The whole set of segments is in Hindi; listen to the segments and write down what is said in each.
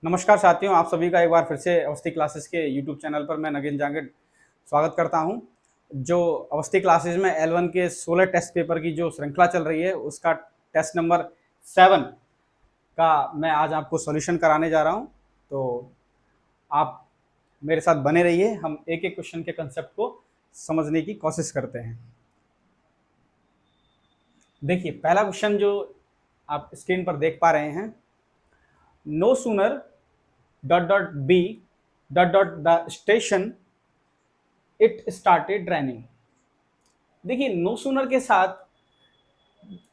नमस्कार साथियों, आप सभी का एक बार फिर से अवस्थी क्लासेस के यूट्यूब चैनल पर मैं नगेन जांगड़ स्वागत करता हूं। जो अवस्थी क्लासेस में L1 के 16 टेस्ट पेपर की जो श्रृंखला चल रही है उसका टेस्ट नंबर 7 का मैं आज आपको सॉल्यूशन कराने जा रहा हूं। तो आप मेरे साथ बने रहिए, हम एक एक क्वेश्चन के कंसेप्ट को समझने की कोशिश करते हैं। देखिए, पहला क्वेश्चन जो आप स्क्रीन पर देख पा रहे हैं, no sooner dot dot be dot dot the station it started raining. देखिए, नो सूनर के साथ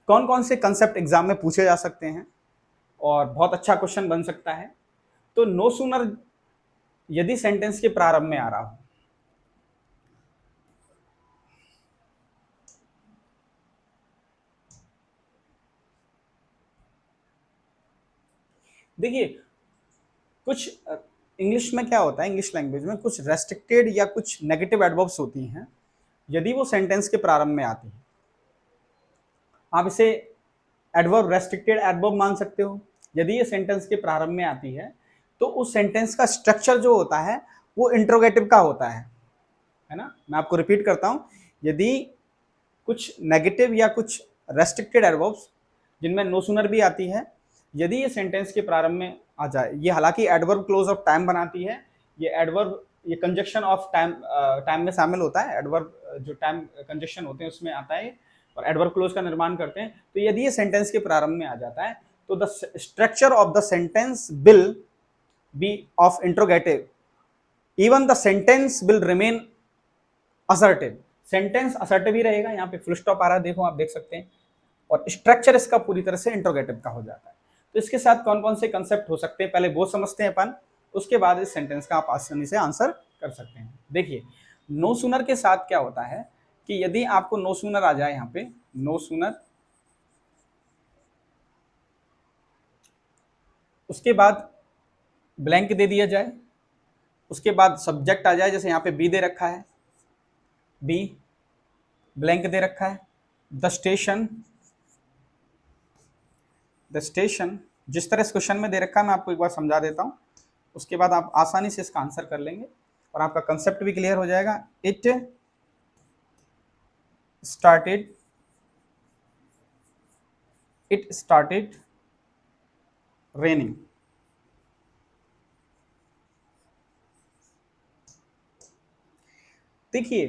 कौन कौन से कंसेप्ट एग्जाम में पूछे जा सकते हैं और बहुत अच्छा क्वेश्चन बन सकता है। तो नो सूनर यदि सेंटेंस के प्रारंभ में आ रहा हो, देखिए कुछ इंग्लिश में क्या होता है, इंग्लिश लैंग्वेज में कुछ रेस्ट्रिक्टेड या कुछ नेगेटिव एडवर्ब्स होती हैं। यदि वो सेंटेंस के प्रारंभ में आती है, आप इसे एडवर्ब रेस्ट्रिक्टेड एडवर्ब मान सकते हो। यदि ये सेंटेंस के प्रारंभ में आती है तो उस सेंटेंस का स्ट्रक्चर जो होता है वो इंट्रोगेटिव का होता है ना। मैं आपको रिपीट करता हूं, यदि कुछ नेगेटिव या कुछ रेस्ट्रिक्टेड एडवर्ब्स जिनमें नो सूनर भी आती है, यदि ये सेंटेंस के प्रारंभ में आ जाए, ये हालांकि एडवर्ब क्लोज ऑफ टाइम बनाती है। ये एडवर्ब, ये कंजक्शन ऑफ टाइम टाइम में शामिल होता है। एडवर्ब जो टाइम कंजक्शन होते हैं उसमें आता है और एडवर्ब क्लोज का निर्माण करते हैं। तो यदि ये सेंटेंस के प्रारंभ में आ जाता है तो the structure of the sentence will be of interrogative, even the sentence will remain assertive. Sentence assertive ही रहेगा। यहाँ पे फुल स्टॉप आ रहा है, देखो आप देख सकते हैं, और स्ट्रक्चर इसका पूरी तरह से इंट्रोगेटिव का हो जाता है। तो इसके साथ कौन कौन से कंसेप्ट हो सकते हैं, पहले वो समझते हैं अपन, उसके बाद इस सेंटेंस का आप आसानी से आंसर कर सकते हैं। देखिए, नो सूनर के साथ क्या होता है कि यदि आपको नो सूनर आ जाए, यहाँ पे नो सूनर, उसके बाद ब्लैंक दे दिया जाए, उसके बाद सब्जेक्ट आ जाए, जैसे यहाँ पे बी दे रखा है, बी ब्लैंक दे रखा है, द स्टेशन, द स्टेशन जिस तरह इस क्वेश्चन में दे रखा है मैं आपको एक बार समझा देता हूं, उसके बाद आप आसानी से इसका आंसर कर लेंगे और आपका कंसेप्ट भी क्लियर हो जाएगा। It started, it started raining. देखिए,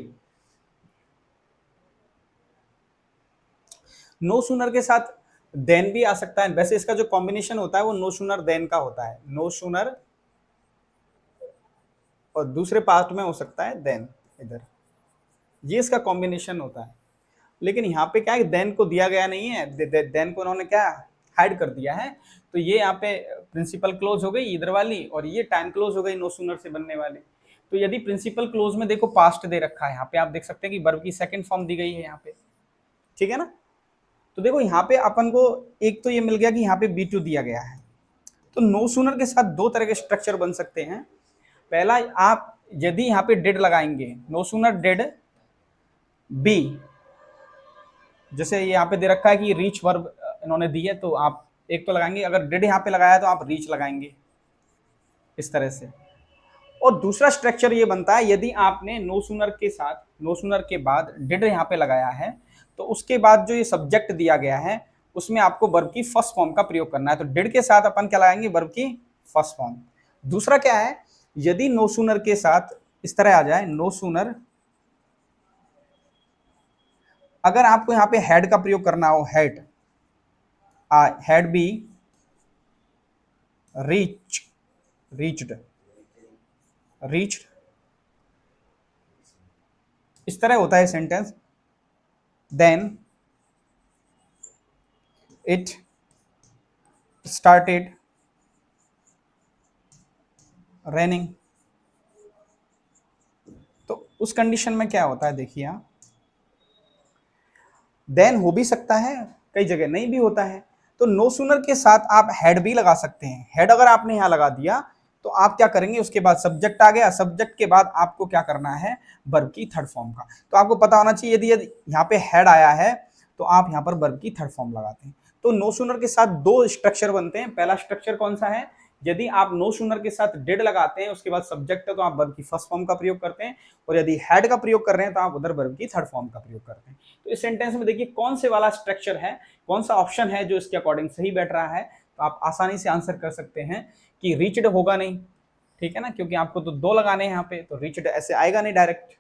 नो सूनर के साथ देन भी आ सकता है। वैसे इसका जो कॉम्बिनेशन होता है वो नो सूनर देन का होता है। नो सूनर और दूसरे पार्ट में हो सकता है देन, इधर ये इसका कॉम्बिनेशन होता है। लेकिन यहाँ पे क्या है, देन को दिया गया नहीं है, देन को उन्होंने क्या हाइड कर दिया है। तो ये यहाँ पे प्रिंसिपल क्लोज हो गई इधर वाली, और ये टाइम क्लोज हो गई नो सूनर से बनने वाली। तो यदि प्रिंसिपल क्लोज में देखो पास्ट दे रखा है, यहाँ पे आप देख सकते हैं कि वर्ब की सेकंड फॉर्म दी गई है यहाँ पे, ठीक है ना। तो देखो यहाँ पे अपन को एक तो ये मिल गया कि यहाँ पे B2 दिया गया है। तो नो सूनर के साथ दो तरह के स्ट्रक्चर बन सकते हैं। पहला, आप यदि यहाँ पे डेड लगाएंगे, नो सूनर डेड बी, जैसे यहाँ पे दे रखा है कि रीच वर्ब इन्होंने दी है, तो आप एक तो लगाएंगे। अगर डिड यहाँ पे लगाया तो आप रीच लगाएंगे इस तरह से। और दूसरा स्ट्रक्चर ये बनता है, यदि आपने नो सूनर के साथ, नो सूनर के बाद डिड यहाँ पे लगाया है, तो उसके बाद जो ये सब्जेक्ट दिया गया है उसमें आपको वर्ब की फर्स्ट फॉर्म का प्रयोग करना है। तो डिड के साथ अपन क्या लगाएंगे, वर्ब की फर्स्ट फॉर्म। दूसरा क्या है, यदि नो सूनर के साथ इस तरह आ जाए, नो सूनर, अगर आपको यहाँ पे हेड का प्रयोग करना हो, had, had be reach, reached, reached, इस तरह होता है sentence. Then it started raining. तो उस कंडीशन में क्या होता है, देखिए आप, देन हो भी सकता है, कई जगह नहीं भी होता है। तो नो सूनर के साथ आप हेड भी लगा सकते हैं। हेड अगर आपने यहां लगा दिया तो आप क्या करेंगे, उसके बाद सब्जेक्ट आ गया, सब्जेक्ट के बाद आपको क्या करना है, वर्ब की थर्ड फॉर्म का। तो आपको पता होना चाहिए, यदि यहाँ पे हेड आया है तो आप यहाँ पर वर्ब की थर्ड फॉर्म लगाते हैं। तो नो सूनर के साथ दो स्ट्रक्चर बनते हैं। पहला स्ट्रक्चर कौन सा है यदि आप नो सूनर के साथ डिड लगाते हैं, उसके बाद सब्जेक्ट है, तो आप वर्ब की फर्स्ट फॉर्म का प्रयोग करते हैं, और यदि हैड का प्रयोग कर रहे हैं तो आप उधर वर्ब की थर्ड फॉर्म का प्रयोग करते हैं। तो इस सेंटेंस में देखिए कौन से वाला स्ट्रक्चर है, कौन सा ऑप्शन है जो इसके अकॉर्डिंग सही बैठ रहा है। तो आप आसानी से आंसर कर सकते हैं कि रीच्ड होगा नहीं, ठीक है ना, क्योंकि आपको तो दो लगाने हैं यहाँ पे, तो रीच्ड ऐसे आएगा नहीं डायरेक्ट।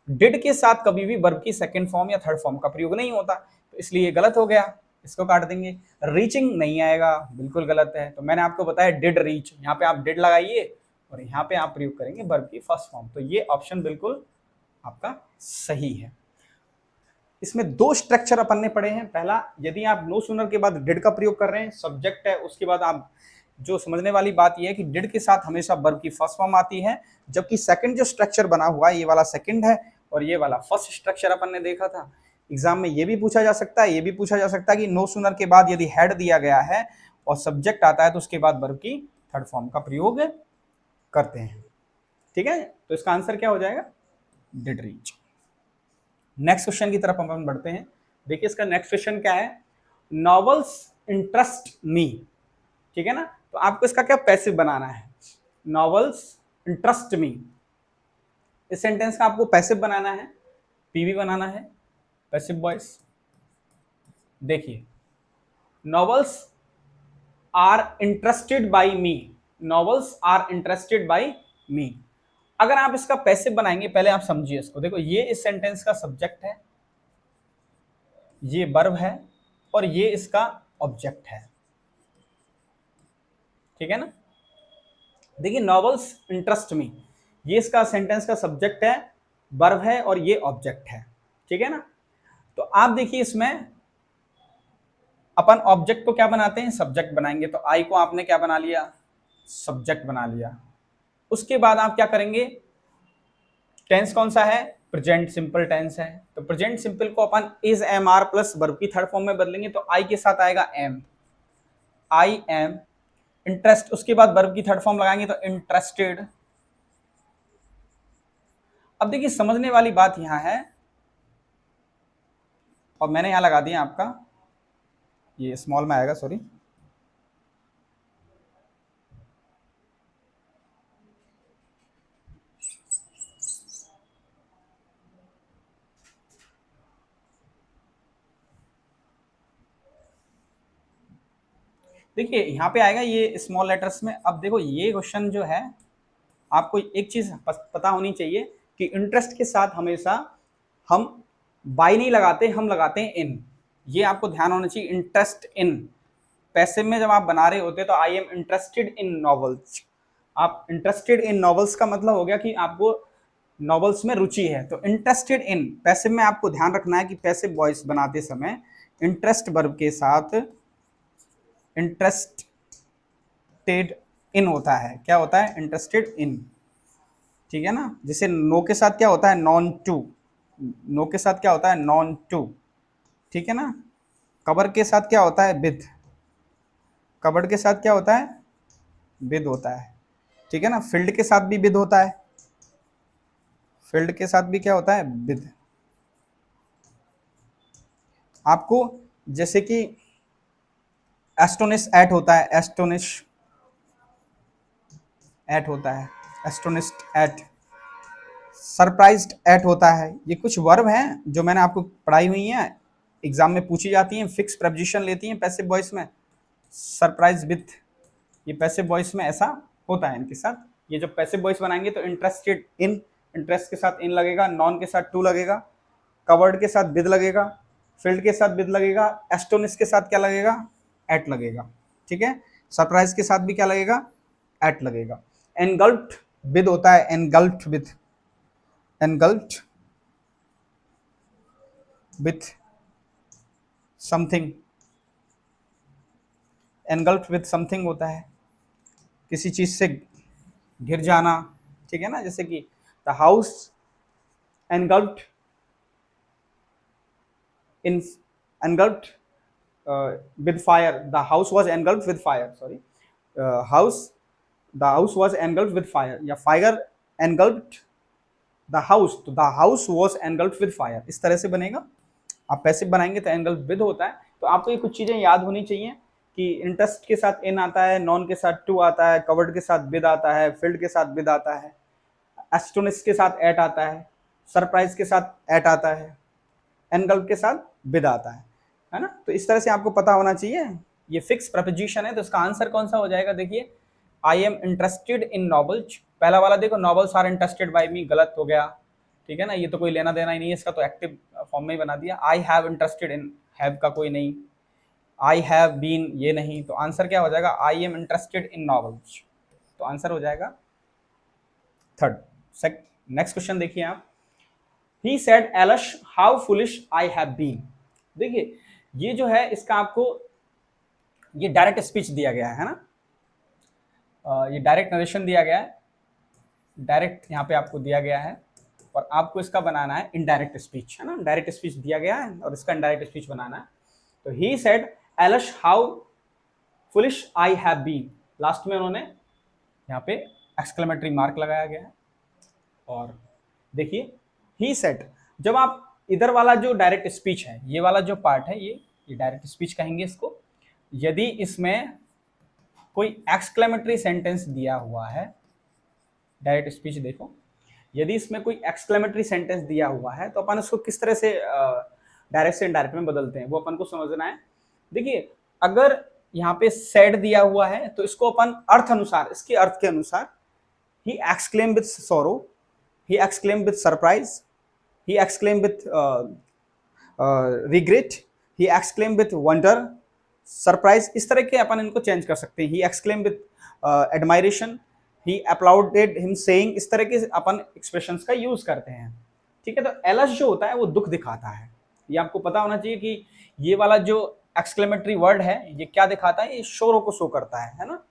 डिड के साथ कभी भी वर्ब की सेकंड फॉर्म या थर्ड फॉर्म का प्रयोग नहीं होता, तो इसलिए ये गलत हो गया, इसको काट देंगे। रीचिंग नहीं आएगा, बिल्कुल गलत है। तो मैंने आपको बताया डिड रीच, यहाँ पे आप डिड लगाइए और यहाँ पे आप प्रयोग करेंगे वर्ब की फर्स्ट फॉर्म, तो ये ऑप्शन बिल्कुल आपका सही है। इसमें दो स्ट्रक्चर अपन ने पढ़े हैं। पहला, यदि आप नो सूनर के बाद डिड का प्रयोग कर रहे हैं, सब्जेक्ट है, उसके बाद आप जो समझने वाली बात यह है कि डिड के साथ हमेशा वर्ब की फर्स्ट फॉर्म आती है, जबकि सेकंड जो स्ट्रक्चर बना हुआ है ये वाला सेकंड है और ये वाला फर्स्ट स्ट्रक्चर अपन ने देखा था। एग्जाम में ये भी पूछा जा सकता है, ये भी पूछा जा सकता है कि नो सूनर के बाद यदि हेड दिया गया है और सब्जेक्ट आता है तो उसके बाद वर्ब की थर्ड फॉर्म का प्रयोग करते हैं, ठीक है। तो इसका आंसर क्या हो जाएगा, डिड रीच। नेक्स्ट क्वेश्चन की तरफ अपन बढ़ते हैं। देखिए इसका नेक्स्ट क्वेश्चन क्या है, नॉवेल्स इंटरेस्ट मी, ठीक है ना। तो आपको इसका क्या पैसिव बनाना है, नॉवेल्स इंटरेस्ट मी। इस सेंटेंस का आपको पैसिव बनाना है, पीवी बनाना है, पैसिव वॉइस। देखिए novels are interested by me, novels are interested by me. अगर आप इसका पैसिव बनाएंगे, पहले आप समझिए इसको। देखो ये इस सेंटेंस का सब्जेक्ट है, ये वर्ब है और ये इसका ऑब्जेक्ट है, ठीक है ना। देखिए नॉवेल्स इंटरेस्ट मी, ये इसका सेंटेंस का सब्जेक्ट है, वर्ब है और ये ऑब्जेक्ट है, ठीक है ना। तो आप देखिए इसमें अपन ऑब्जेक्ट को क्या बनाते हैं, सब्जेक्ट बनाएंगे। तो आई को आपने क्या बना लिया, सब्जेक्ट बना लिया। उसके बाद आप क्या करेंगे, टेंस कौन सा है, प्रेजेंट सिंपल टेंस है, तो प्रेजेंट सिंपल को अपन is am are plus verb की थर्ड फॉर्म में बदलेंगे, तो आई के साथ आएगा एम, आई एम इंटरेस्ट। उसके बाद वर्ब की थर्ड फॉर्म लगाएंगे तो इंटरेस्टेड। अब देखिए समझने वाली बात यहां है, और मैंने यहां लगा दिया आपका, ये स्मॉल में आएगा, सॉरी। देखिए यहाँ पे आएगा ये स्मॉल लेटर्स में। अब देखो ये क्वेश्चन जो है, आपको एक चीज पता होनी चाहिए कि इंटरेस्ट के साथ हमेशा हम बाई नहीं लगाते, हम लगाते हैं इन। ये आपको ध्यान होना चाहिए, इंटरेस्ट इन। पैसिव में जब आप बना रहे होते तो आई एम इंटरेस्टेड इन नॉवेल्स, आप इंटरेस्टेड इन नॉवेल्स का मतलब हो गया कि आपको नॉवेल्स में रुचि है। तो इंटरेस्टेड इन पैसिव में आपको ध्यान रखना है कि पैसिव वॉइस बनाते समय इंटरेस्ट वर्ब के साथ इंटरेस्टेड इन होता है। क्या होता है, इंटरेस्टेड इन, ठीक है ना। जैसे नो के साथ क्या होता है, नॉन टू, नो के साथ क्या होता है, नॉन टू, ठीक है ना। कबर के साथ क्या होता है, विद, कबर्ड के साथ क्या होता है, विद होता है, ठीक है ना। फील्ड के साथ भी विद होता है, फील्ड के साथ भी क्या होता है, विद। आपको जैसे कि एस्टोनिश एट होता है, एस्टोनिश एट होता है, एस्टोनिस्ट एट, सरप्राइज्ड एट होता है। ये कुछ वर्ब हैं जो मैंने आपको पढ़ाई हुई हैं, एग्जाम में पूछी जाती हैं, फिक्स प्रपोजिशन लेती हैं पैसिव वॉइस में। सरप्राइज विथ, ये पैसिव वॉइस में ऐसा होता है इनके साथ। ये जब पैसिव वॉइस बनाएंगे तो इंटरेस्टेड इन, इंटरेस्ट के साथ इन लगेगा, नॉन के साथ टू लगेगा, कवर्ड के साथ विद लगेगा, फील्ड के साथ विद लगेगा, एस्टोनिश के साथ क्या लगेगा, एट लगेगा, ठीक है। सरप्राइज के साथ भी क्या लगेगा, एट लगेगा। एनगल्फ्ड विद होता है, engulfed with, engulfed with something, engulfed with something होता है, किसी चीज से घिर जाना, ठीक है ना। जैसे कि the house engulfed in, engulfed with fire, the house was engulfed with fire, sorry, house, the house was engulfed with fire, या fire engulfed द हाउस, तो the house was engulfed with fire, इस तरह से बनेगा। आप पैसिव बनाएंगे तो एनगल्फ विद होता है। तो आपको ये कुछ चीजें याद होनी चाहिए कि इंटरेस्ट के साथ इन आता है, नॉन के साथ टू आता है, कवर्ड के साथ विद आता है, फिल्ड के साथ विद आता है, एस्टोनिश के साथ एट आता है, सरप्राइज के साथ एट आता है, एनगल्फ के साथ विद आता है ना। तो इस तरह से आपको पता होना चाहिए। ये फिक्स प्रपोजिशन है, तो इसका आंसर कौन सा हो जाएगा, देखिए आई एम इंटरेस्टेड इन नॉवेल्स। पहला वाला देखो, नॉवेल्स आर इंटरेस्टेड बाय मी, गलत हो गया, ठीक है ना, ये तो कोई लेना देना ही नहीं है इसका, तो एक्टिव फॉर्म में ही बना दिया। I have interested in, have का कोई नहीं, आई हैव बीन ये नहीं, तो आंसर क्या हो जाएगा, I am interested in novels, तो आंसर हो जाएगा थर्ड। नेक्स्ट क्वेश्चन देखिए आप, he said alas how foolish I have been. देखिए ये जो है इसका आपको ये डायरेक्ट स्पीच दिया गया है ना, ये डायरेक्ट नरेशन दिया गया है, डायरेक्ट यहाँ पे आपको दिया गया है, और आपको इसका बनाना है इनडायरेक्ट स्पीच, है ना, डायरेक्ट स्पीच दिया गया है और इसका इनडायरेक्ट स्पीच बनाना है। तो he said alas how foolish I have been, last में उन्होंने यहाँ पे एक्सक्लेमेटरी मार्क लगाया गया है। और देखिए ही सेड, जब आप इधर वाला जो डायरेक्ट स्पीच है, ये वाला जो पार्ट है, ये डायरेक्ट स्पीच कहेंगे इसको, यदि इसमें कोई एक्सक्लेमेटरी सेंटेंस दिया हुआ है, डायरेक्ट स्पीच देखो, यदि इसमें कोई एक्सक्लेमेटरी सेंटेंस दिया हुआ है तो अपन उसको किस तरह से डायरेक्ट से इनडायरेक्ट में बदलते हैं, वो अपन को समझना है। देखिए अगर यहाँ पे सेड दिया हुआ है तो इसको अपन अर्थ अनुसार, इसके अर्थ के अनुसार, ही exclaim with sorrow, he exclaim with surprise, he exclaim with regret, he exclaim with wonder, surprise, इस तरह के अपन इनको चेंज कर सकते हैं। He exclaim with admiration, he applauded him saying, इस तरह के अपन एक्सप्रेशंस का यूज करते हैं, ठीक है। तो एलश जो होता है वो दुख दिखाता है, ये आपको पता होना चाहिए कि ये वाला जो एक्सक्लेमेटरी वर्ड है ये क्या दिखाता है, ये शोरों को शो करता है ना।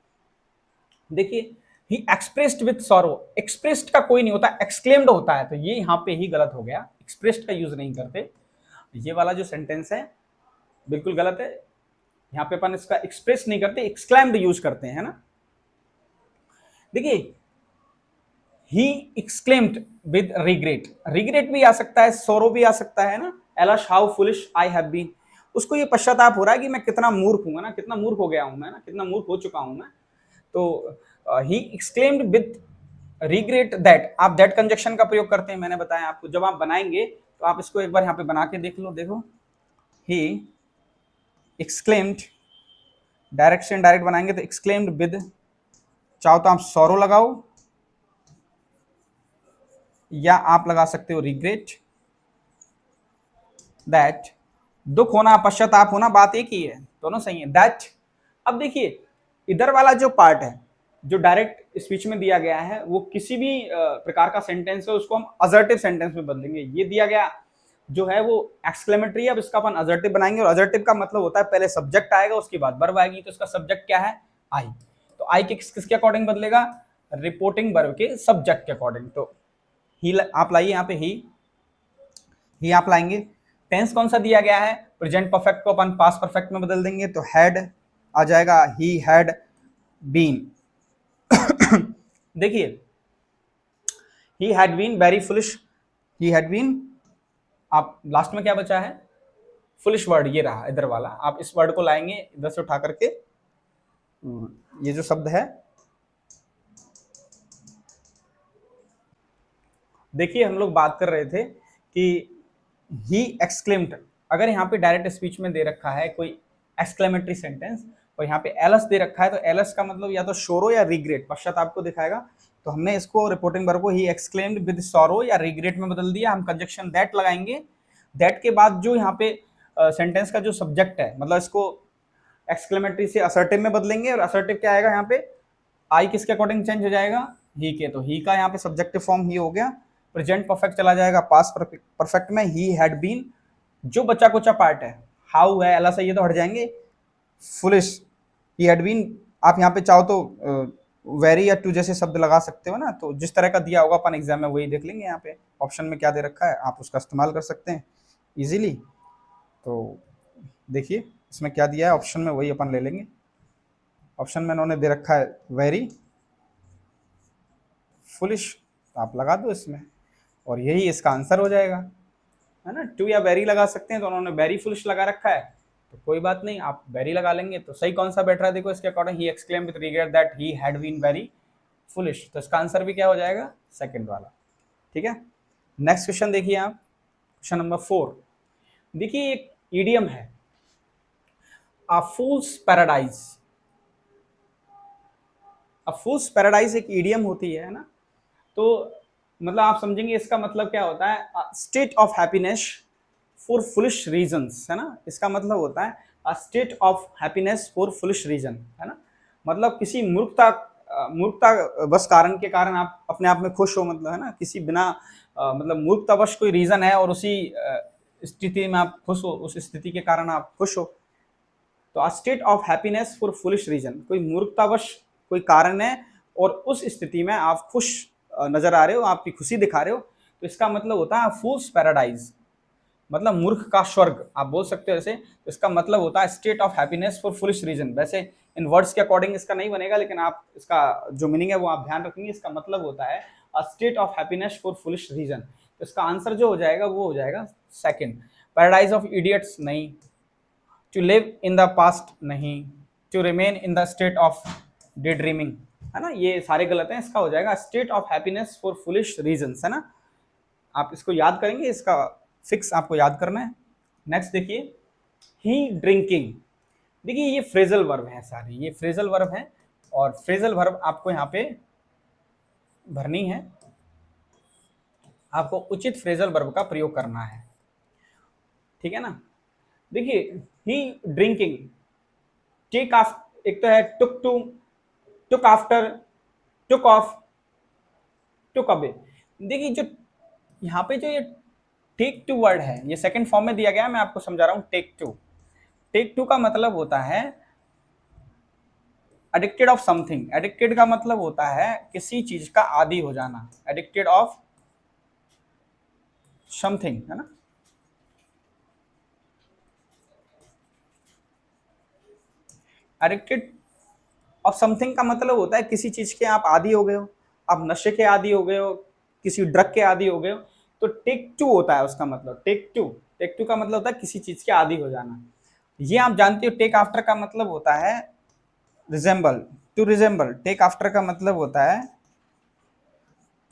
देखिए ही एक्सप्रेस्ड विद सॉरो, एक्सप्रेस्ड का कोई नहीं होता, एक्सक्लेम्ड होता है, तो ये यहाँ पे ही गलत हो गया, एक्सप्रेस्ड का यूज नहीं करते, ये वाला जो सेंटेंस है बिल्कुल गलत है, यहाँ पे अपन इसका एक्सप्रेस नहीं करते, एक्सक्लेम्ड यूज करते हैं ना। देखिए ही एक्सक्लेम्ड विद रिग्रेट, रिग्रेट भी आ सकता है, सोरो भी आ सकता है ना, alas how foolish I have been, उसको ये पश्चाताप हो रहा है कि मैं कितना मूर्ख हूं ना, कितना मूर्ख हो गया हूं मैं ना, कितना मूर्ख हो चुका हूं मैं। तो ही एक्सक्लेम्ड विद रिग्रेट दैट, आप दैट कंजक्शन का प्रयोग करते हैं, मैंने बताया आपको, जब आप बनाएंगे तो आप इसको एक बार यहाँ पे बना के देख लो, देखो ही एक्सक्लेम्ड, डायरेक्ट से इनडायरेक्ट बनाएंगे तो एक्सक्लेम्ड विद, चाहो तो आप सॉरो लगाओ या आप लगा सकते हो रिग्रेट दैट, दुख होना पश्चाताप होना बात एक ही है, दोनों सही है, दैट। अब देखिए इधर वाला जो पार्ट है जो डायरेक्ट स्पीच में दिया गया है, वो किसी भी प्रकार का सेंटेंस है उसको हम असर्टिव सेंटेंस में बदलेंगे। ये दिया गया जो है वो एक्सक्लेमेटरी है, अब इसका अपन असर्टिव बनाएंगे, और असर्टिव का मतलब होता है पहले सब्जेक्ट आएगा उसके बाद वर्ब आएगी, तो इसका सब्जेक्ट क्या है, आई, तो आई के किसके अकॉर्डिंग बदलेगा, रिपोर्टिंग वर्ब के सब्जेक्ट के अकॉर्डिंग। तो ही आप लाइए यहाँ पे ही आप लाएंगे। टेंस कौन सा दिया गया है, प्रेजेंट परफेक्ट को अपन पास्ट परफेक्ट में बदल देंगे, तो हैड आ जाएगा, ही हैड बीन। देखिए he had been very foolish, he had been, आप लास्ट में क्या बचा है, फुलिश वर्ड, ये रहा इधर वाला, आप इस वर्ड को लाएंगे इधर से उठा करके, ये जो शब्द है, देखिए हम लोग बात कर रहे थे कि ही एक्सक्लेम्ड, अगर यहाँ पे डायरेक्ट स्पीच में दे रखा है कोई एक्सक्लेमेटरी सेंटेंस और यहाँ पे एलस दे रखा है, तो एलस का मतलब या तो शोरो या रिग्रेट, पश्चाताप को दिखाएगा, तो हमने इसको रिपोर्टिंग वर्ब को ही एक्सक्लेम्ड विद सॉरो या रिग्रेट में बदल दिया। हम कंजक्शन दैट लगाएंगे, दैट के बाद जो यहाँ पे सेंटेंस का जो सब्जेक्ट है, मतलब इसको एक्सक्लेमेटरी से असर्टिव में बदलेंगे, और असर्टिव क्या आएगा यहाँ पे, आई किसके अकॉर्डिंग चेंज हो जाएगा, ही के, तो ही का यहाँ पे सब्जेक्टिव फॉर्म ही हो गया, प्रेजेंट परफेक्ट चला जाएगा पास्ट परफेक्ट में, ही हैड बीन, जो बचा कुचा पार्ट है, हाउ है, एला से ये तो हट जाएंगे, फुलिश, ही हैड बीन, आप यहाँ पे चाहो तो वेरी या टू जैसे शब्द लगा सकते हो ना, तो जिस तरह का दिया होगा अपन एग्जाम में वही देख लेंगे, यहाँ पे ऑप्शन में क्या दे रखा है आप उसका इस्तेमाल कर सकते हैं इजीली। तो देखिए इसमें क्या दिया है, ऑप्शन में वही अपन ले लेंगे, ऑप्शन में उन्होंने दे रखा है वेरी फुलिश, तो आप लगा दो इसमें और यही इसका आंसर हो जाएगा, है ना। टू या वेरी लगा सकते हैं, तो उन्होंने वेरी फुलिश लगा रखा है, तो कोई बात नहीं, आप वेरी लगा लेंगे। तो सही कौन सा बैठ रहा है देखो इसके according, he exclaimed with regret that he had been very foolish. तो इसका आंसर भी क्या हो जाएगा, सेकंड वाला। ठीक है, नेक्स्ट क्वेश्चन देखिए आप, क्वेश्चन नंबर 4। देखिए एक ईडियम है, अ फूल्स पैराडाइज। अ फूल्स पैराडाइज एक ईडियम होती है ना। तो मतलब आप समझेंगे इसका मतलब क्या होता है, state of happiness for foolish reasons, है ना। इसका मतलब होता है a state of happiness for foolish reason, है ना। मतलब किसी मूर्खता बस कारण के कारण आप अपने आप में खुश हो, मतलब है ना, किसी बिना मतलब मूर्खतावश कोई रीजन है और उसी स्थिति में आप खुश हो, उस स्थिति के कारण आप खुश हो। तो a state of happiness for foolish reason, कोई मूर्खतावश कोई कारण है और उस स्थिति में आप खुश नजर आ रहे हो, आपकी खुशी दिखा रहे हो, तो इसका मतलब होता है फूल्स पैराडाइज, मतलब मूर्ख का स्वर्ग आप बोल सकते हो ऐसे। तो इसका मतलब होता है state of happiness for foolish reason. वैसे इन वर्ड्स के अकॉर्डिंग इसका नहीं बनेगा, लेकिन आप इसका जो मीनिंग है वो आप ध्यान रखेंगे। इसका मतलब होता है a state of happiness for foolish reason. तो इसका आंसर जो हो जाएगा वो हो जाएगा सेकंड, पैराडाइज ऑफ इडियट्स नहीं, to live in the past नहीं, to remain in the state of daydreaming, है ना, ये सारे गलत हैं। इसका हो जाएगा state of happiness for foolish reasons, है ना। आप इसको याद करेंगे, इसका फिक्स आपको याद करना है। नेक्स्ट देखिए, ही ड्रिंकिंग। देखिए ये फ्रेजल वर्ब है सारे, ये फ्रेजल वर्ब है और फ्रेजल वर्ब आपको यहाँ पे भरनी है, आपको उचित फ्रेजल वर्ब का प्रयोग करना है, ठीक है ना। देखिए ही ड्रिंकिंग, टेक ऑफ, एक तो है took to, took after, took off, took away. देखिए जो यहाँ पे जो ये टेक टू वर्ड है, ये सेकंड फॉर्म में दिया गया है, मैं आपको समझा रहा हूँ। टेक टू, टेक टू का मतलब होता है एडिक्टेड ऑफ समथिंग। एडिक्टेड का मतलब होता है किसी चीज का आदी हो जाना, एडिक्टेड ऑफ समथिंग, है ना। एडिक्टेड ऑफ समथिंग का मतलब होता है किसी चीज के आप आदी हो गए हो, आप नशे के आदी हो गए हो, किसी ड्रग के आदी हो गए हो, तो टेक टू होता है उसका मतलब। टेक टू, टेक टू का मतलब होता है किसी चीज के आदी हो जाना। ये आप जानते हो। टेक आफ्टर का मतलब होता है resemble, to resemble. Take after का मतलब होता है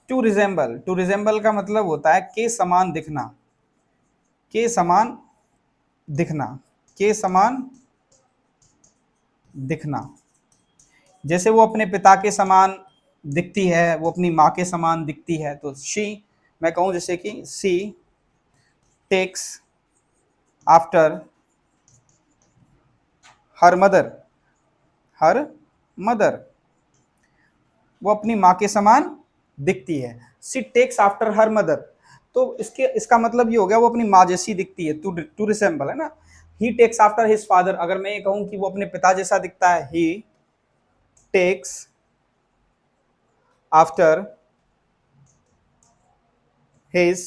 टू रिजेंबल, टू रिजेंबल का मतलब होता है के समान दिखना, के समान दिखना, के समान दिखना। जैसे वो अपने पिता के समान दिखती है, वो अपनी माँ के समान दिखती है, तो शी, मैं कहूँ जैसे कि she takes after her mother, her mother, वो अपनी माँ के समान दिखती है। She takes after her mother, तो इसका मतलब ये हो गया वो अपनी माँ जैसी दिखती है, टू रिसेंबल, है ना। ही टेक्स आफ्टर हिज फादर, अगर मैं ये कहूँ कि वो अपने पिता जैसा दिखता है, ही टेक्स आफ्टर हिज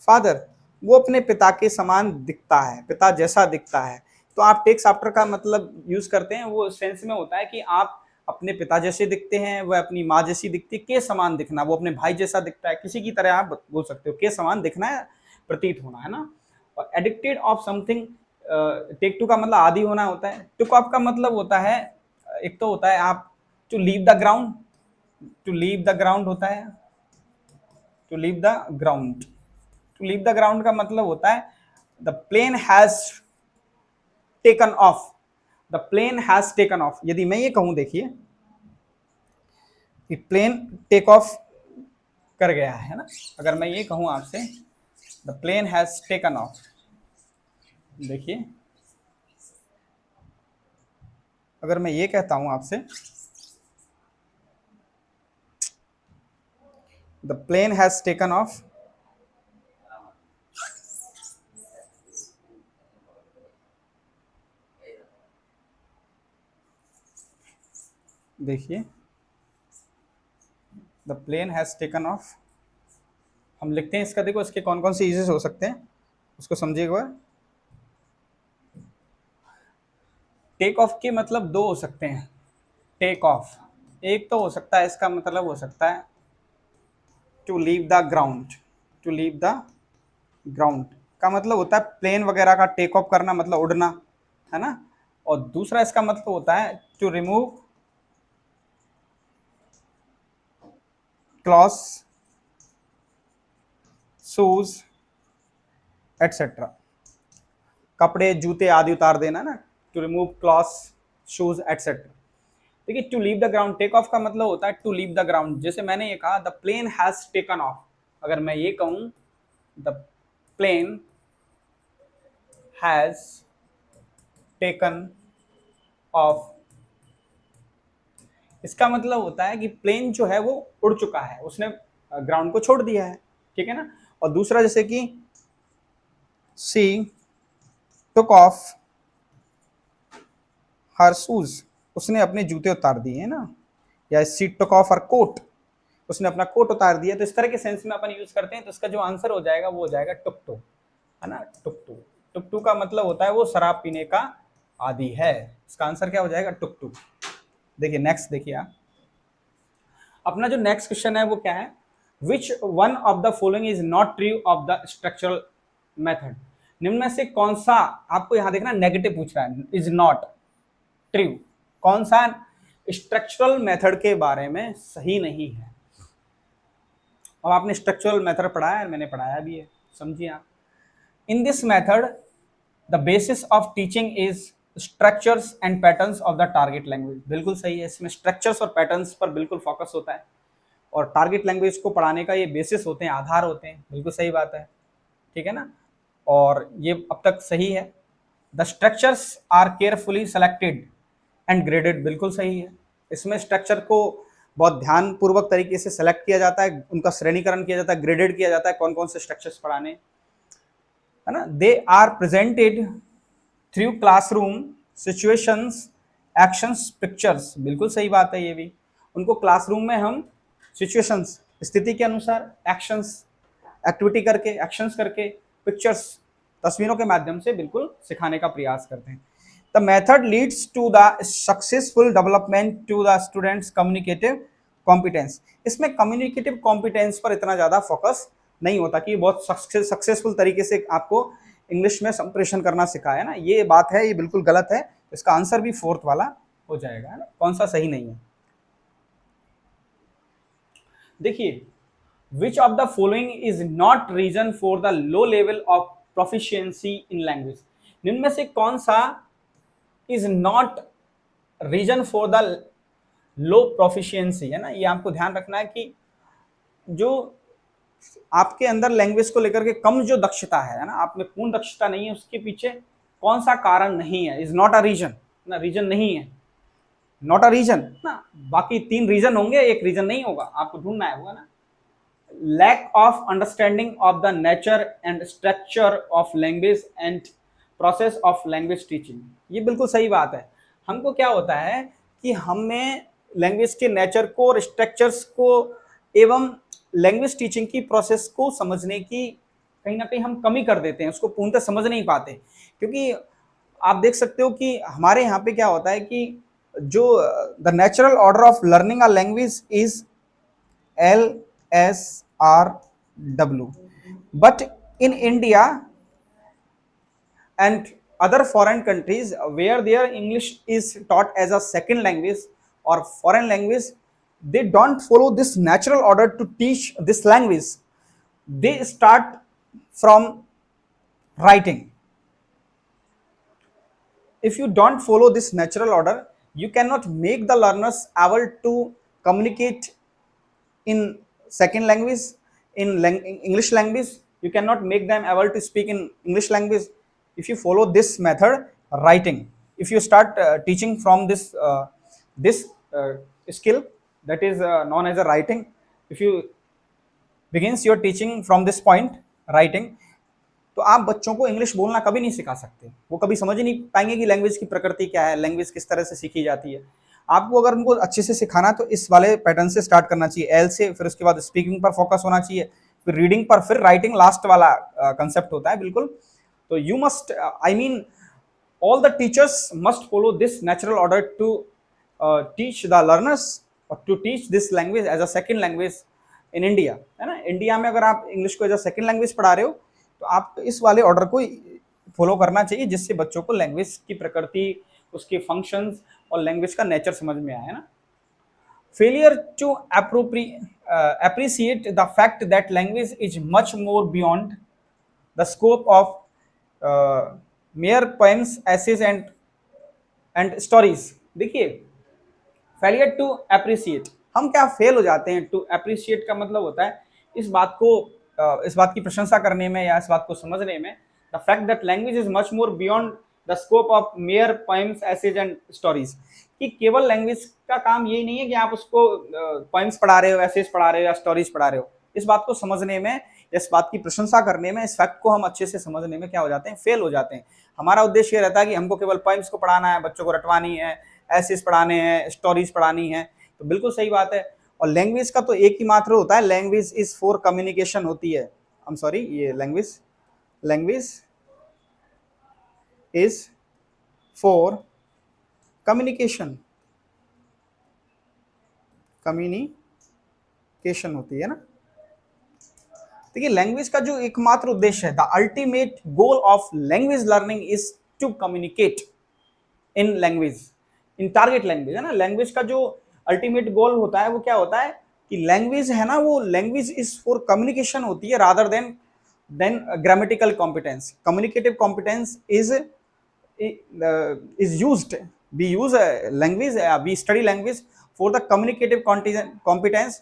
फादर, वो अपने पिता के समान दिखता है, पिता जैसा दिखता है। तो आप टेक्स आफ्टर का मतलब यूज करते हैं, वो सेंस में होता है कि आप अपने पिता जैसे दिखते हैं, वह अपनी माँ जैसी दिखती है, के समान दिखना, वो अपने भाई जैसा दिखता है, किसी की तरह आप बोल सकते हो, के समान दिखना है, प्रतीत होना, है ना। और addicted of something, take to का मतलब आदि होना होता है। टुक ऑफ का मतलब होता है, एक तो होता है आप to leave the ground, to leave the ground होता है, to leave the ground, to leave the ground का मतलब होता है the plane has taken off, the plane has taken off. यदि मैं ये कहूं देखिए कि प्लेन टेक ऑफ कर गया है ना, अगर मैं ये कहूं आपसे the plane has taken off, देखिए अगर मैं ये कहता हूं आपसे the plane has taken off, देखिए the plane has taken off, हम लिखते हैं इसका, देखो इसके कौन कौन से यूजेस हो सकते हैं उसको समझिए एक बार। टेक ऑफ के मतलब दो हो सकते हैं। टेक ऑफ, एक तो हो सकता है इसका मतलब हो सकता है to leave the ground, to leave the ground, का मतलब होता है प्लेन वगैरह का टेक ऑफ करना, मतलब उड़ना, है ना। और दूसरा इसका मतलब होता है to remove clothes, shoes etcetera, कपड़े जूते आदि उतार देना ना, to remove clothes, shoes etcetera. देखिए to leave the ground, take off का मतलब होता है टू लीव द ग्राउंड। जैसे मैंने ये कहा the plane has taken off, अगर मैं ये कहूं the plane has taken off, इसका मतलब होता है कि प्लेन जो है वो उड़ चुका है, उसने ग्राउंड को छोड़ दिया है, ठीक है ना। और दूसरा जैसे कि सी टुक ऑफ हर शूज, उसने अपने जूते उतार दिए हैं ना, या सी टुक ऑफ हर कोट, उसने अपना कोट उतार दिया। तो इस तरह के सेंस में अपन यूज करते हैं, तो इसका जो आंसर हो जाएगा वो हो जाएगा टुक टुक, है ना। टुक टुक, टुक टुक का मतलब होता है वो शराब पीने का आदि है। इसका आंसर क्या हो जाएगा? टुक टुक। देखिए नेक्स्ट, देखिए आप अपना जो नेक्स्ट क्वेश्चन है वो क्या है, which one of the following is not true of the structural method. निम्न में से कौन सा, आपको यहां देखना नेगेटिव पूछ रहा है, इज नॉट ट्रू, कौन सा स्ट्रक्चरल मेथड के बारे में सही नहीं है। अब आपने स्ट्रक्चरल मेथड पढ़ा है, मैंने पढ़ाया भी है, समझिए आप। In this method the basis of teaching is structures and patterns of the target language, बिल्कुल सही है। इसमें स्ट्रक्चर्स और पैटर्न्स पर बिल्कुल फोकस होता है, और टारगेट लैंग्वेज को पढ़ाने का ये बेसिस होते हैं, आधार होते हैं, बिल्कुल सही बात है, ठीक है ना। और ये अब तक सही है। The structures are carefully selected and graded, बिल्कुल सही है। इसमें स्ट्रक्चर को बहुत ध्यानपूर्वक तरीके से सेलेक्ट किया जाता है, उनका श्रेणीकरण किया जाता है, ग्रेडेड किया जाता है, कौन कौन से स्ट्रक्चर्स पढ़ाने, है ना। They are presented through classroom situations actions pictures, बिल्कुल सही बात है ये भी। उनको क्लासरूम में हम सिचुएशंस, स्थिति के अनुसार, एक्शंस, एक्टिविटी करके, एक्शंस करके, पिक्चर्स, तस्वीरों के माध्यम से बिल्कुल सिखाने का प्रयास करते हैं। The method leads to the successful development to the students communicative competence. इसमें कम्युनिकेटिव कॉम्पिटेंस पर इतना ज़्यादा फोकस नहीं होता कि बहुत सक्सेसफुल तरीके से आपको इंग्लिश में संप्रेषण करना सिखाया ना, ये बात है, ये बिल्कुल गलत है। इसका आंसर भी फोर्थ वाला हो जाएगा, है ना, कौन सा सही नहीं है। देखिए which of the following is not reason for the low level of proficiency in language. निम्न में से कौन सा is not reason for the low proficiency, है ना। ये आपको ध्यान रखना है कि जो आपके अंदर लैंग्वेज को लेकर के कम जो दक्षता है ना, आप में पूर्ण दक्षता नहीं है, उसके पीछे कौन सा कारण नहीं है, इज नॉट अ रीजन ना, रीजन नहीं है, नॉट अ रीजन ना। बाकी 3 रीजन होंगे, एक रीजन नहीं होगा, आपको ढूंढना है, होगा ना। Lack of understanding of the nature and structure of language and process of language teaching, ये बिल्कुल सही बात है। हमको क्या होता है कि हमें लैंग्वेज के नेचर को और स्ट्रक्चर्स को एवं लैंग्वेज टीचिंग की प्रोसेस को समझने की कहीं ना कहीं हम कमी कर देते हैं, उसको पूर्णतः समझ नहीं पाते। क्योंकि आप देख सकते हो कि हमारे यहाँ पे क्या होता है कि जो the natural order of learning a language is LSRW, but in India and other foreign countries where their English is taught as a second language or foreign language, they don't follow this natural order to teach this language. They start from writing. If you don't follow this natural order, you cannot make the learners able to communicate in second language, in English language. You cannot make them able to speak in English language if you follow this method, writing. If you start teaching from this skill that is known as a writing, if you begins your teaching from this point, writing, तो आप बच्चों को इंग्लिश बोलना कभी नहीं सिखा सकते, वो कभी समझ ही नहीं पाएंगे कि लैंग्वेज की प्रकृति क्या है, लैंग्वेज किस तरह से सीखी जाती है। आपको अगर उनको अच्छे से सिखाना तो इस वाले पैटर्न से स्टार्ट करना चाहिए, एल से, फिर उसके बाद स्पीकिंग पर फोकस होना चाहिए, फिर रीडिंग पर, फिर राइटिंग, लास्ट वाला कंसेप्ट होता है बिल्कुल। तो you must, I mean all the teachers must follow this natural order to teach the learners or to teach this language as a second language in India, है ना। इंडिया में अगर आप इंग्लिश को एज अ सेकंड लैंग्वेज पढ़ा रहे हो तो आप इस वाले ऑर्डर को फॉलो करना चाहिए, जिससे बच्चों को लैंग्वेज की प्रकृति, उसके फंक्शंस और लैंग्वेज का नेचर समझ में आए, है ना। Failure to appreciate the fact that language is much more beyond the scope of mere poems, essays and stories। देखिए, फेलियर टू अप्रिशिएट, हम क्या फेल हो जाते हैं। टू अप्रिशिएट का मतलब होता है इस बात को इस बात की प्रशंसा करने में या इस बात को समझने में, the fact that language is much more beyond the scope of mere poems, essays and stories. कि केवल लैंग्वेज का काम यही नहीं है कि आप उसको पोएम्स पढ़ा रहे हो, एसेज पढ़ा रहे हो या स्टोरीज पढ़ा रहे हो। इस बात को समझने में, इस बात की प्रशंसा करने में, इस फैक्ट को हम अच्छे से समझने में क्या हो जाते हैं, फेल हो जाते हैं। हमारा उद्देश्य ये रहता है कि हमको केवल पोएम्स को पढ़ाना है, बच्चों को रटवानी है, एसेज पढ़ाने हैं, स्टोरीज पढ़ानी है। तो बिल्कुल सही बात है। और लैंग्वेज का तो एक ही मात्र होता है, लैंग्वेज इज फॉर कम्युनिकेशन होती है। आई एम सॉरी, ये लैंग्वेज इज फॉर कम्युनिकेशन होती है ना। देखिए, लैंग्वेज का जो एकमात्र उद्देश्य है, the ultimate goal of language learning is to communicate in language, in target language, है ना। लैंग्वेज का जो अल्टीमेट गोल होता है वो क्या होता है कि लैंग्वेज है ना, वो लैंग्वेज इज फॉर कम्युनिकेशन होती है rather than grammatical competence. Communicative competence is used, we use a language, we study language for the communicative competence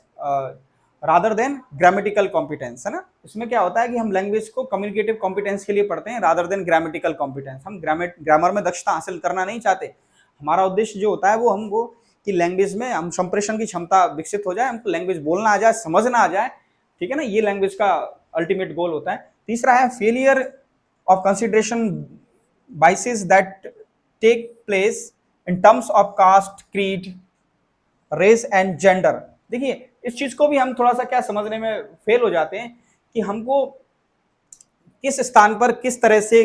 rather than grammatical competence, है ना। इसमें क्या होता है कि हम लैंग्वेज को कम्युनिकेटिव कॉम्पिटेंस के लिए पढ़ते हैं रादर देन ग्रामेटिकल कॉम्पिटेंस। हम ग्रामर में दक्षता हासिल करना नहीं चाहते। हमारा उद्देश्य जो होता है वो हमको कि लैंग्वेज में हम संप्रेषण की क्षमता विकसित हो जाए, हमको लैंग्वेज बोलना आ जाए, समझना आ जाए, ठीक है ना। ये लैंग्वेज का अल्टीमेट गोल होता है। तीसरा है failure of consideration biases that take place in terms of caste, creed, race and gender। देखिए, इस चीज को भी हम थोड़ा सा क्या समझने में फेल हो जाते हैं कि हमको किस स्थान पर, किस तरह से,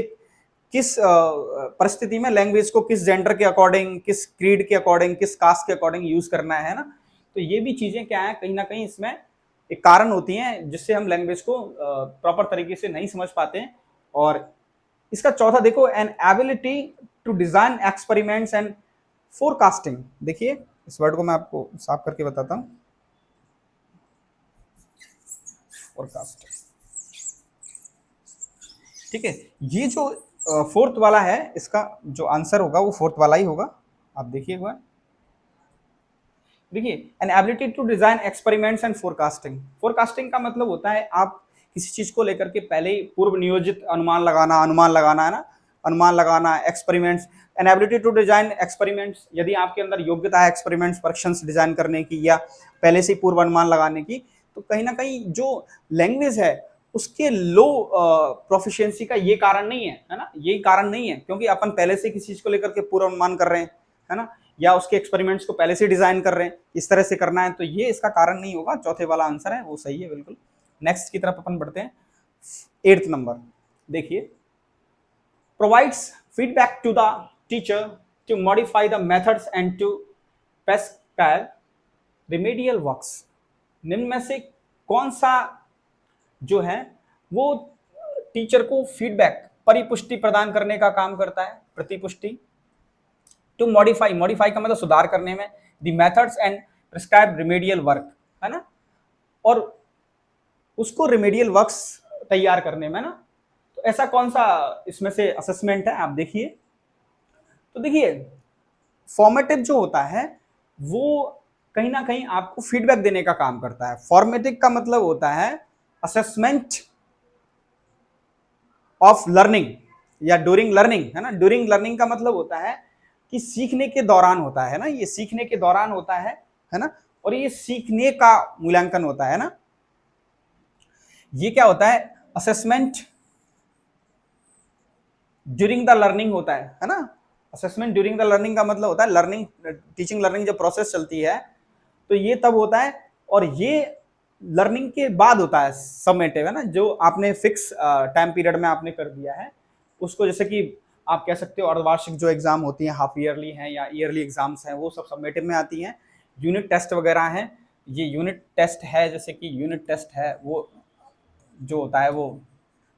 किस परिस्थिति में लैंग्वेज को किस जेंडर के अकॉर्डिंग, किस क्रीड के अकॉर्डिंग, किस कास्ट के अकॉर्डिंग यूज करना है ना। तो ये भी चीजें क्या है, कहीं ना कहीं इसमें एक कारण होती हैं जिससे हम लैंग्वेज को प्रॉपर तरीके से नहीं समझ पाते हैं। और इसका चौथा देखो, an ability to design experiments and forecasting. देखिए, इस वर्ड को मैं आपको साफ करके बताता हूं, फोरकास्ट, ठीक है। ये जो फोर्थ वाला है, इसका जो आंसर होगा वो फोर्थ वाला ही होगा। आप देखिए एक बार, देखिए, an ability to design experiments and forecasting. Forecasting का मतलब होता है आप किसी चीज को लेकर के पहले ही पूर्व नियोजित अनुमान लगाना है ना, अनुमान लगाना, experiments. An ability to design experiments, यदि आपके अंदर योग्यता है एक्सपेरिमेंट्स, परीक्षण डिजाइन करने की या पहले से पूर्व अनुमान लगाने की, तो कहीं ना कहीं जो लैंग्वेज है उसके लो प्रोफिशिएंसी का ये कारण नहीं है ना, यही कारण नहीं है, क्योंकि अपन पहले से किसी चीज को लेकर के पूर्व अनुमान कर रहे हैं, है ना, या उसके एक्सपेरिमेंट्स को पहले से डिजाइन कर रहे हैं, इस तरह से करना है, तो ये इसका कारण नहीं होगा। चौथे वाला आंसर है वो सही है बिल्कुल। नेक्स्ट की तरफ अपन बढ़ते हैं। 8th नंबर देखिए, provides feedback to the teacher to modify the methods and to prescribe remedial works. निम्न में से कौन सा जो है वो टीचर को फीडबैक, परिपुष्टि प्रदान करने का काम करता है, प्रतिपुष्टि। टू मॉडिफाई, मॉडिफाई का मतलब सुधार करने में, the methods and prescribe remedial work, है ना, और उसको रिमेडियल वर्क्स तैयार करने में ना। तो ऐसा कौन सा इसमें से असेसमेंट है, आप देखिए। तो देखिए, फॉर्मेटिव जो होता है वो कहीं ना कहीं आपको फीडबैक देने का काम करता है। फॉर्मेटिव का मतलब होता है असेसमेंट ऑफ लर्निंग या ड्यूरिंग लर्निंग, है ना। ड्यूरिंग लर्निंग का मतलब होता है कि सीखने के दौरान होता है ना, ये सीखने के दौरान होता है ना, और ये सीखने का मूल्यांकन होता है ना। ये क्या होता है, असेसमेंट ड्यूरिंग द लर्निंग होता है ना। असेसमेंट ड्यूरिंग द लर्निंग का मतलब होता है लर्निंग, टीचिंग लर्निंग जो प्रोसेस चलती है तो ये तब होता है, और ये लर्निंग के बाद होता है समेटिव, है ना, जो आपने फिक्स टाइम पीरियड में आपने कर दिया है उसको। जैसे कि आप कह सकते हो अर्धवार्षिक जो एग्जाम होती हैं, हाफ ईयरली हैं या ईयरली एग्जाम्स हैं, वो सब समेटिव में आती हैं। यूनिट टेस्ट वगैरह हैं, ये यूनिट टेस्ट है, जैसे कि यूनिट टेस्ट है वो जो होता है वो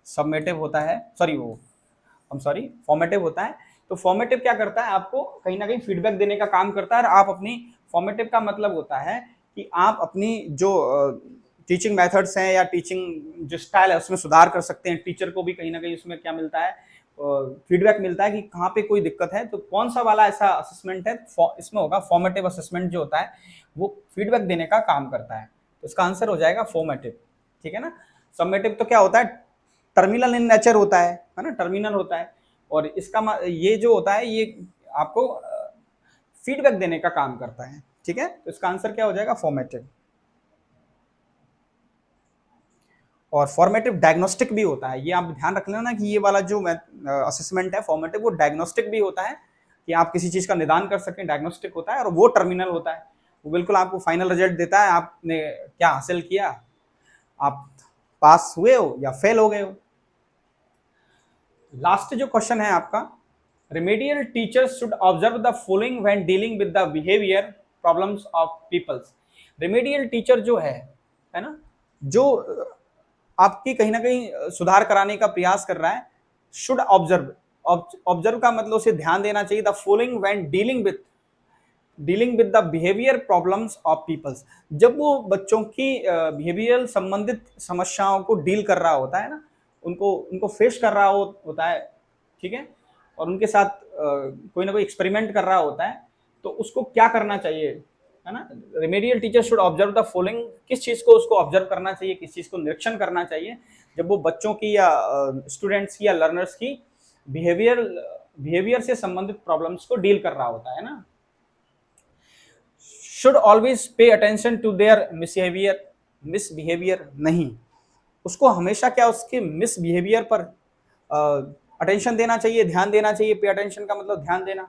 सबमेटिव होता है, फॉर्मेटिव होता है। तो फॉर्मेटिव क्या करता है, आपको कहीं ना कहीं फीडबैक देने का काम करता है। और आप अपनी, फॉर्मेटिव का मतलब होता है कि आप अपनी जो टीचिंग मेथड्स हैं या टीचिंग जो स्टाइल है उसमें सुधार कर सकते हैं। टीचर को भी कहीं ना कहीं उसमें क्या मिलता है, फीडबैक मिलता है कि कहाँ पे कोई दिक्कत है। तो कौन सा वाला ऐसा असेसमेंट है, इसमें होगा फॉर्मेटिव असेसमेंट जो होता है वो फीडबैक देने का काम करता है। तो इसका आंसर हो जाएगा फॉर्मेटिव, ठीक है ना। सबमेटिव तो क्या होता है, टर्मिनल इन नेचर होता है ना, टर्मिनल होता है। और इसका ये जो होता है ये आपको फीडबैक देने का काम करता है, ठीक है। तो इसका आंसर क्या हो जाएगा, फॉर्मेटिव। और फॉर्मेटिव डायग्नोस्टिक भी होता है, ये आप ध्यान रख लेना कि ये वाला जो असेसमेंट है फॉर्मेटिव, वो डायग्नोस्टिक भी होता है कि आप किसी चीज का निदान कर सकें, डायग्नोस्टिक होता है। और वो टर्मिनल होता है, वो बिल्कुल आपको फाइनल रिजल्ट देता है, आपने क्या हासिल किया, आप पास हुए हो या फेल हो गए हो। लास्ट जो क्वेश्चन है आपका, remedial teachers should observe the following when dealing with the behaviour problems of peoples. Remedial teacher जो है ना, जो आपकी कहीं ना कहीं सुधार कराने का प्रयास कर रहा है, शुड ऑब्जर्व, ऑब्जर्व का मतलब उसे ध्यान देना चाहिए, the following when dealing with the behaviour problems of peoples. जब वो बच्चों की बिहेवियरल संबंधित समस्याओं को डील कर रहा होता है ना, उनको उनको फेस कर रहा होता है, ठीक है, और उनके साथ कोई ना कोई एक्सपेरिमेंट कर रहा होता है, तो उसको क्या करना चाहिए, है ना। Remedial teacher should observe the following, किस चीज को उसको ऑब्जर्व करना चाहिए, किस चीज को निरीक्षण करना चाहिए जब वो बच्चों की या स्टूडेंट्स की या लर्नर्स की बिहेवियर से संबंधित प्रॉब्लम्स को डील कर रहा होता है ना। Should always pay attention to their misbehaviour नहीं, उसको हमेशा क्या उसके मिसबिहेवियर पर अटेंशन देना चाहिए, ध्यान देना चाहिए। पे अटेंशन का मतलब ध्यान देना,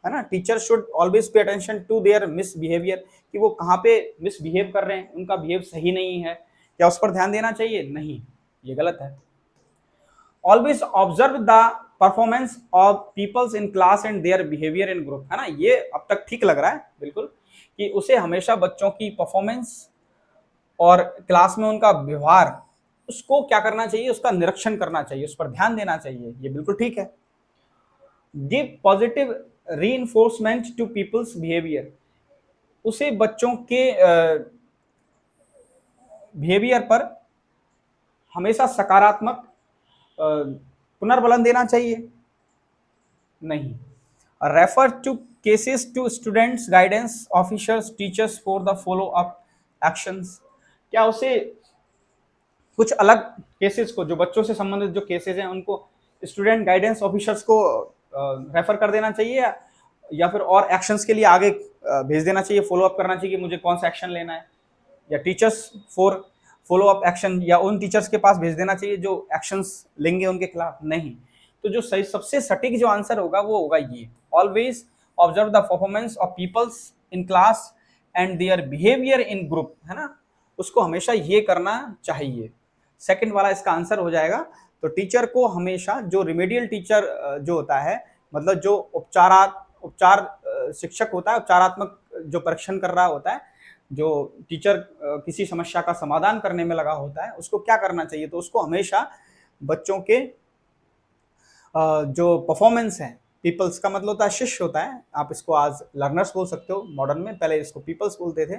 है ना। Teacher should always pay attention to their misbehaviour, कि वो कहाँ पे मिसबिहेव कर रहे हैं, उनका बिहेव सही नहीं है, क्या उस पर ध्यान देना चाहिए, नहीं, ये गलत है। Always observe the performance of peoples in class and their behaviour in group, है ना। ये अब तक ठीक लग रहा है बिल्कुल, कि उसे हमेशा बच्चों की परफॉर्मेंस और क्लास में उनका व्यवहार, उसको क्या करना चाहिए, उसका निरीक्षण करना चाहिए, उस पर ध्यान देना चाहिए, ये बिल्कुल ठीक है। Give positive reinforcement to people's behaviour, उसे बच्चों के बिहेवियर पर हमेशा सकारात्मक पुनर्बलन देना चाहिए, नहीं। Refer to cases to students guidance officers teachers for the follow up actions, क्या उसे कुछ अलग केसेस को, जो बच्चों से संबंधित जो केसेस हैं उनको स्टूडेंट गाइडेंस ऑफिसर्स को रेफर कर देना चाहिए, या फिर और एक्शंस के लिए आगे भेज देना चाहिए, फॉलो अप करना चाहिए कि मुझे कौन सा एक्शन लेना है, या teachers for follow up action, या उन टीचर्स के पास भेज देना चाहिए जो एक्शंस लेंगे उनके खिलाफ, नहीं। तो जो सही सबसे सटीक जो आंसर होगा वो होगा ये, always observe the performance of peoples in class and their behaviour in group, है ना, उसको हमेशा ये करना चाहिए। सेकंड वाला इसका आंसर हो जाएगा। तो टीचर को हमेशा, जो रिमेडियल टीचर जो होता है, मतलब जो उपचार शिक्षक होता है, उपचारात्मक जो परीक्षण कर रहा होता है, जो टीचर किसी समस्या का समाधान करने में लगा होता है, उसको क्या करना चाहिए, तो उसको हमेशा बच्चों के जो परफॉर्मेंस है, पीपल्स का मतलब होता है शिष्य होता है, आप इसको आज लर्नर्स बोल सकते हो मॉडर्न में, पहले इसको पीपल्स बोलते थे।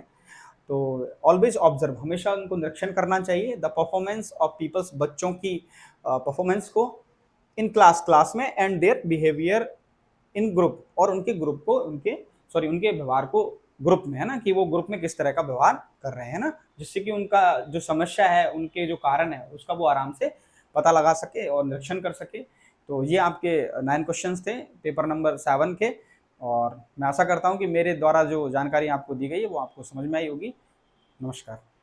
तो ऑलवेज ऑब्जर्व, हमेशा उनको निरीक्षण करना चाहिए, द परफॉर्मेंस ऑफ पीपल्स, बच्चों की परफॉर्मेंस को इन क्लास में, and their behaviour in group, और उनके ग्रुप को, उनके व्यवहार को ग्रुप में, है ना, कि वो ग्रुप में किस तरह का व्यवहार कर रहे हैं ना, जिससे कि उनका जो समस्या है, उनके जो कारण है, उसका वो आराम से पता लगा सके और निरीक्षण कर सके। तो ये आपके 9 क्वेश्चंस थे पेपर नंबर 7 के, और मैं आशा करता हूँ कि मेरे द्वारा जो जानकारी आपको दी गई है वो आपको समझ में आई होगी। नमस्कार।